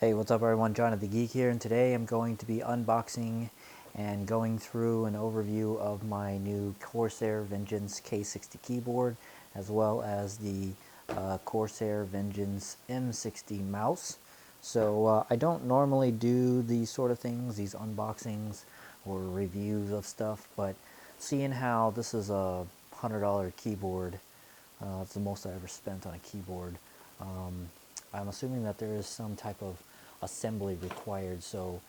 Hey, what's up everyone, John the Geek here, and today I'm going to be unboxing and going through an overview of my new Corsair Vengeance K60 keyboard, as well as the Corsair Vengeance M60 mouse. So I don't normally do these sort of things, these unboxings or reviews of stuff, but seeing how this is a $100 keyboard, it's the most I ever spent on a keyboard. I'm assuming that there is some type of assembly required, so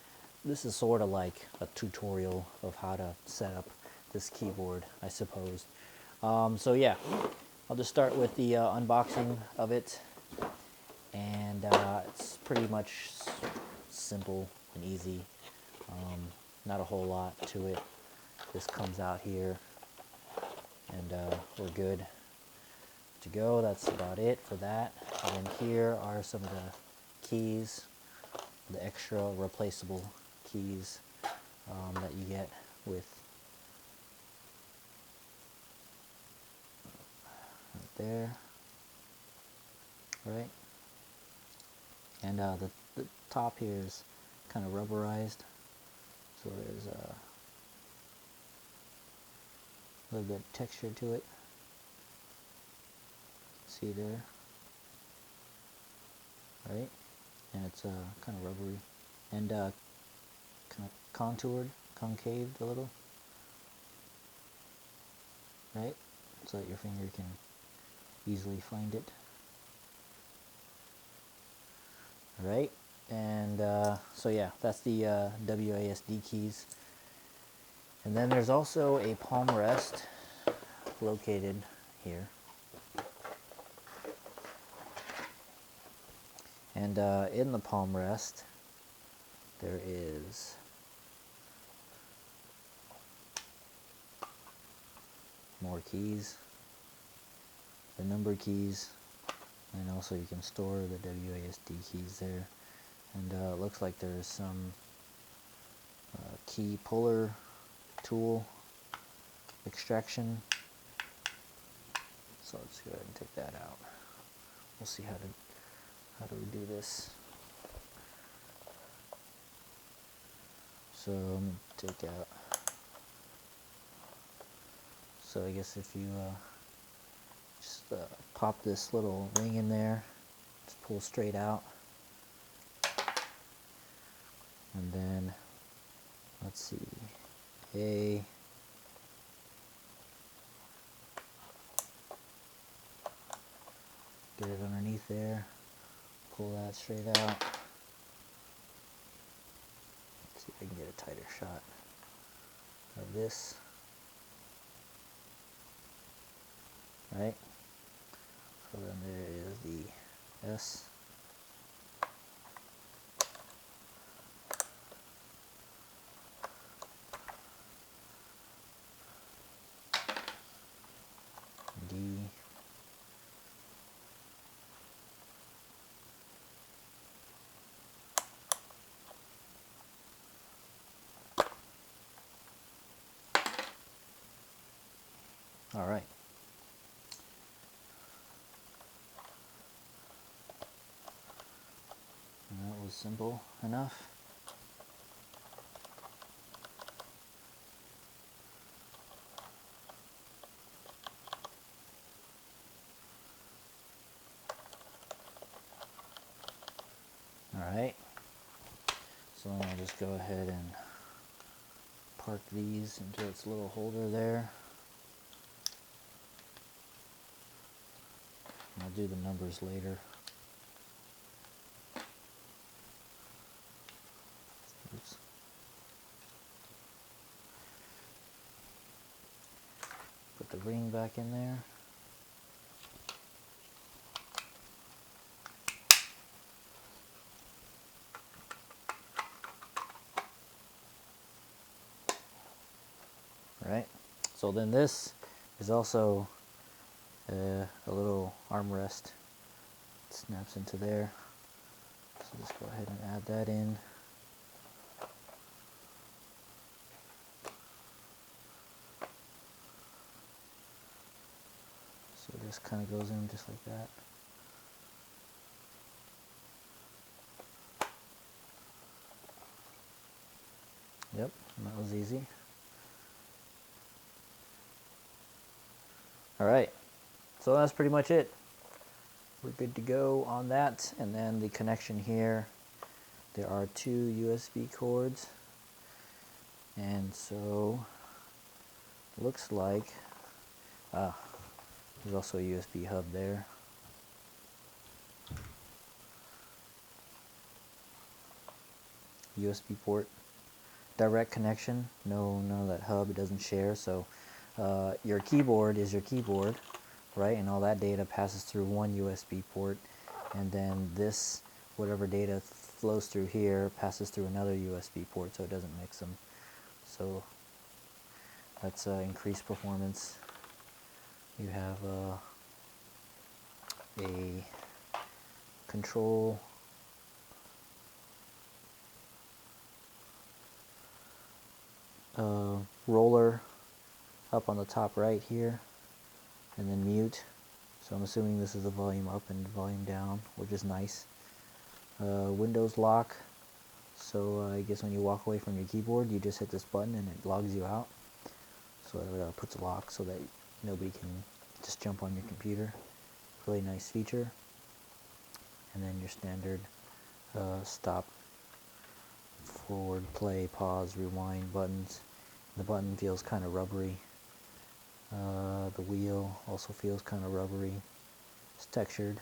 this is sort of like a tutorial of how to set up this keyboard, I suppose. So yeah, I'll just start with the unboxing of it, and it's pretty much simple and easy. Not a whole lot to it. This comes out here, and we're good to go. That's about it for that. And then here are some of the keys, the extra replaceable keys that you get with right there, right? And the top here is kind of rubberized, so there's a little bit of texture to it. See there, right? And it's kind of rubbery and kind of contoured, concaved a little, right? So that your finger can easily find it. Right, and so yeah, that's the WASD keys. And then there's also a palm rest located here. And in the palm rest, there is more keys, the number keys, and also you can store the WASD keys there. And it looks like there's some key puller tool extraction. So let's go ahead and take that out. We'll see how do we do this. So I'm going to take out. So I guess if you just pop this little ring in there, just pull straight out, and then let's see, A, get it underneath there, pull that straight out. Let's see if I can get a tighter shot of this. Right? So then there is the S. D. All right. And that was simple enough. Alright, so then I'll just go ahead and park these into its little holder there. And I'll do the numbers later. Oops. Put the ring back in there. Right, so then this is also a little armrest. It snaps into there. So just go ahead and add that in. So this kind of goes in just like that. Yep, that was easy. Alright, so that's pretty much it. We're good to go on that. And then the connection here, there are 2 USB cords. And so, looks like, there's also a USB hub there. USB port, direct connection, none of that hub, it doesn't share. So your keyboard is your keyboard, right? And all that data passes through one USB port, and then this, whatever data flows through here, passes through another USB port, so it doesn't mix them. So that's increased performance. You have a control roller up on the top right here, and then mute. So I'm assuming this is the volume up and volume down, which is nice. Windows lock. So I guess when you walk away from your keyboard, you just hit this button and it logs you out. So it puts a lock so that nobody can just jump on your computer. Really nice feature. And then your standard stop, forward, play, pause, rewind buttons. The button feels kind of rubbery. The wheel also feels kind of rubbery. It's textured.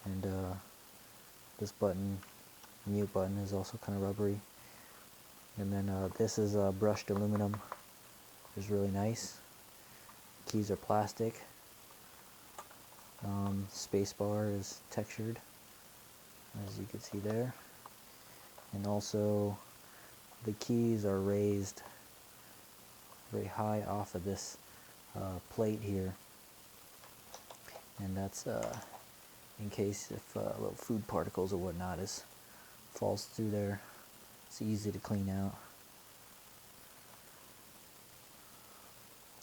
And this button, mute button, is also kind of rubbery. And then this is brushed aluminum. It's really nice. Keys are plastic. Space bar is textured, as you can see there. And also the keys are raised very high off of this plate here. And that's in case if little food particles or whatnot falls through there. It's easy to clean out.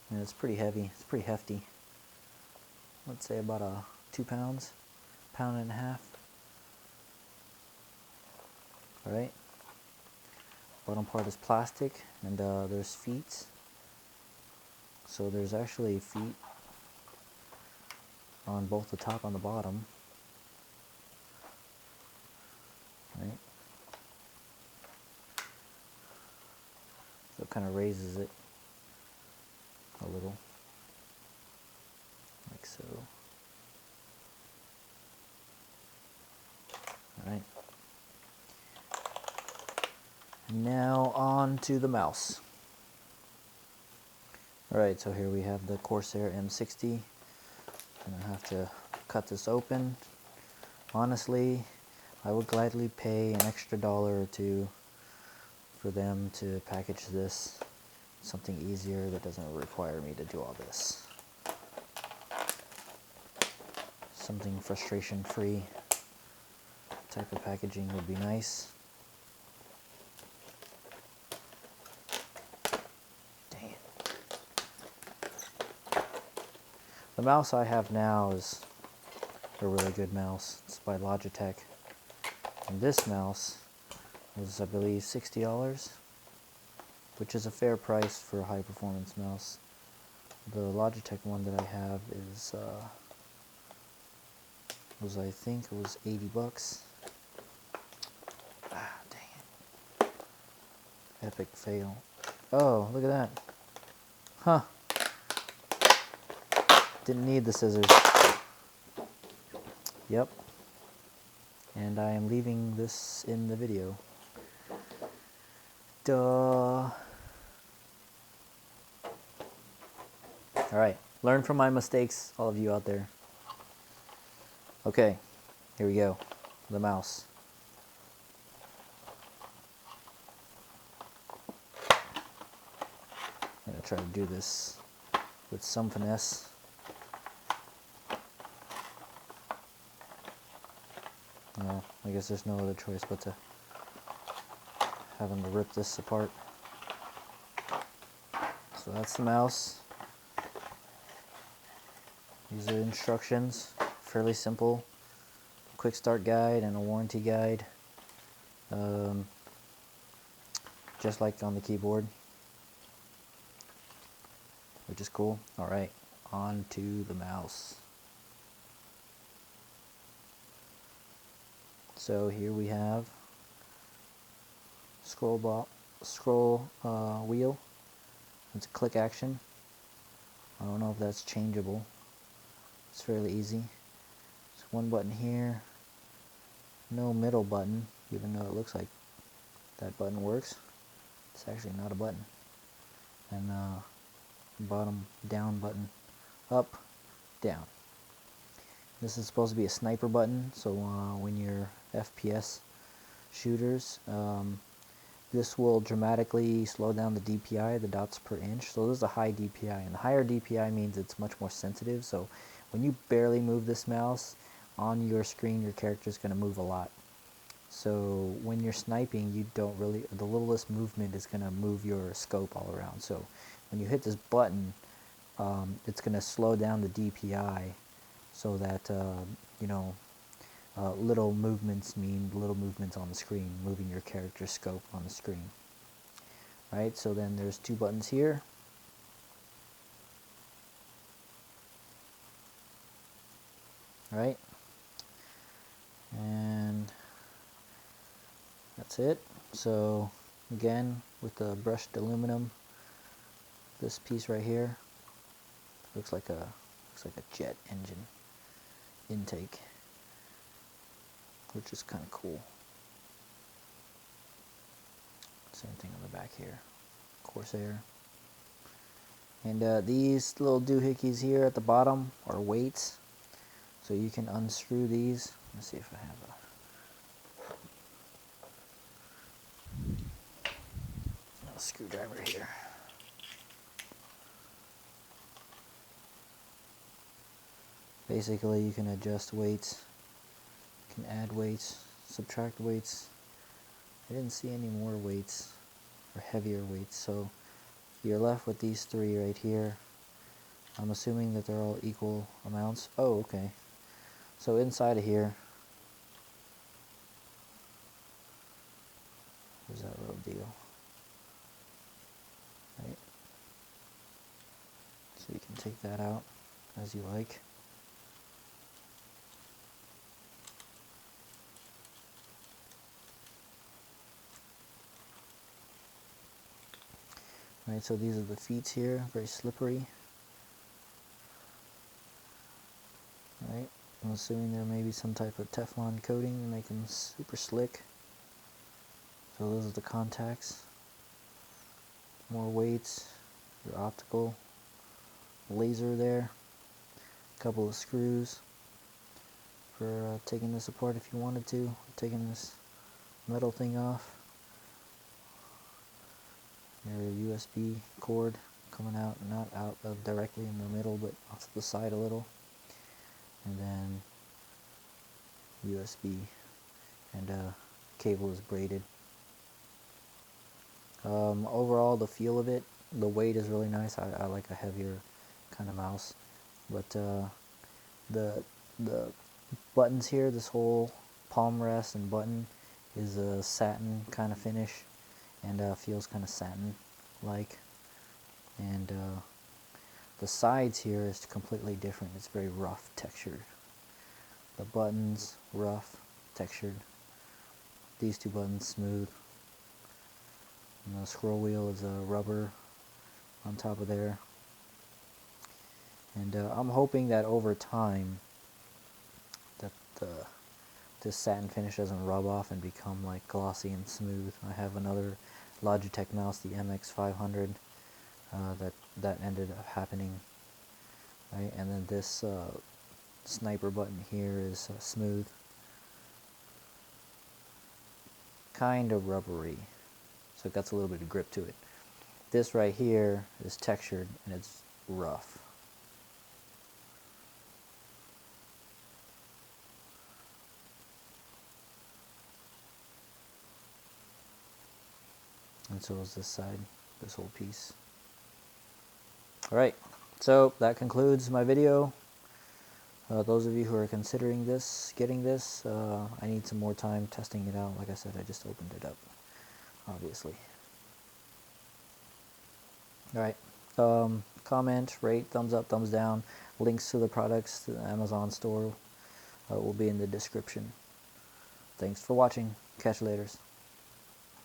And it's pretty heavy. It's pretty hefty. Let's say about 2 pounds, pound and a half. Alright. Bottom part is plastic, and there's feet. So there's actually feet on both the top and the bottom. Right. So it kind of raises it a little, like so. Alright. Now on to the mouse. Alright, so here we have the Corsair M60. I'm going to have to cut this open. Honestly, I would gladly pay an extra $1 or $2 for them to package this. Something easier that doesn't require me to do all this. Something frustration-free type of packaging would be nice. Dang it. The mouse I have now is a really good mouse. It's by Logitech. And this mouse was, I believe, $60, which is a fair price for a high-performance mouse. The Logitech one that I have is, I think it was $80. Ah, dang it. Epic fail. Oh, look at that. Huh. Didn't need the scissors. Yep. And I am leaving this in the video. Duh. Alright, learn from my mistakes, all of you out there. Okay, here we go. The mouse. I'm going to try to do this with some finesse. Well, I guess there's no other choice but to having to rip this apart. So that's the mouse. These are the instructions, fairly simple. Quick start guide and a warranty guide. just like on the keyboard, which is cool. Alright, on to the mouse. So here we have scroll wheel. It's a click action. I don't know if that's changeable. It's fairly easy. There's one button here. No middle button, even though it looks like that button works. It's actually not a button. And bottom down button, up, down. This is supposed to be a sniper button, so when you're FPS shooters, this will dramatically slow down the DPI, the dots per inch. So this is a high DPI, and the higher DPI means it's much more sensitive. So when you barely move this mouse on your screen, your character is going to move a lot. So when you're sniping, you don't really, the littlest movement is going to move your scope all around. So when you hit this button, it's going to slow down the DPI so that, you know, little movements mean little movements on the screen, moving your character's scope on the screen. Right, so then there's two buttons here. Right, and that's it. So again, with the brushed aluminum, this piece right here looks like a jet engine intake, which is kind of cool. Same thing on the back here, Corsair. And these little doohickeys here at the bottom are weights, so you can unscrew these. Let's see if I have a screwdriver here. Basically, you can adjust weights, you can add weights, subtract weights. I didn't see any more weights or heavier weights, so you're left with these three right here. I'm assuming that they're all equal amounts. Oh, okay. So inside of here, there's that little deal. Right? So you can take that out as you like. Right, so these are the feet here, very slippery. Right, I'm assuming there may be some type of Teflon coating to make them super slick. So those are the contacts. More weights, your optical laser there, a couple of screws for taking this apart if you wanted to, taking this metal thing off. Your USB cord coming out, not out of directly in the middle, but off to the side a little. And then USB, and cable is braided. Overall, the feel of it, the weight is really nice. I like a heavier kind of mouse, but the buttons here, this whole palm rest and button is a satin kind of finish, and feels kind of satin-like. And the sides here is completely different. It's very rough textured. The buttons, rough, textured. These two buttons, smooth. And the scroll wheel is a rubber on top of there. And I'm hoping that over time that this satin finish doesn't rub off and become like glossy and smooth. I have another Logitech mouse, the MX500, that ended up happening. Right, and then this sniper button here is smooth, kind of rubbery, so it got a little bit of grip to it. This right here is textured and it's rough. And so is this side, this whole piece. Alright, so that concludes my video. Those of you who are considering this, getting this, I need some more time testing it out. Like I said, I just opened it up, obviously. Alright, comment, rate, thumbs up, thumbs down. Links to the products to the Amazon store will be in the description. Thanks for watching. Catch you later.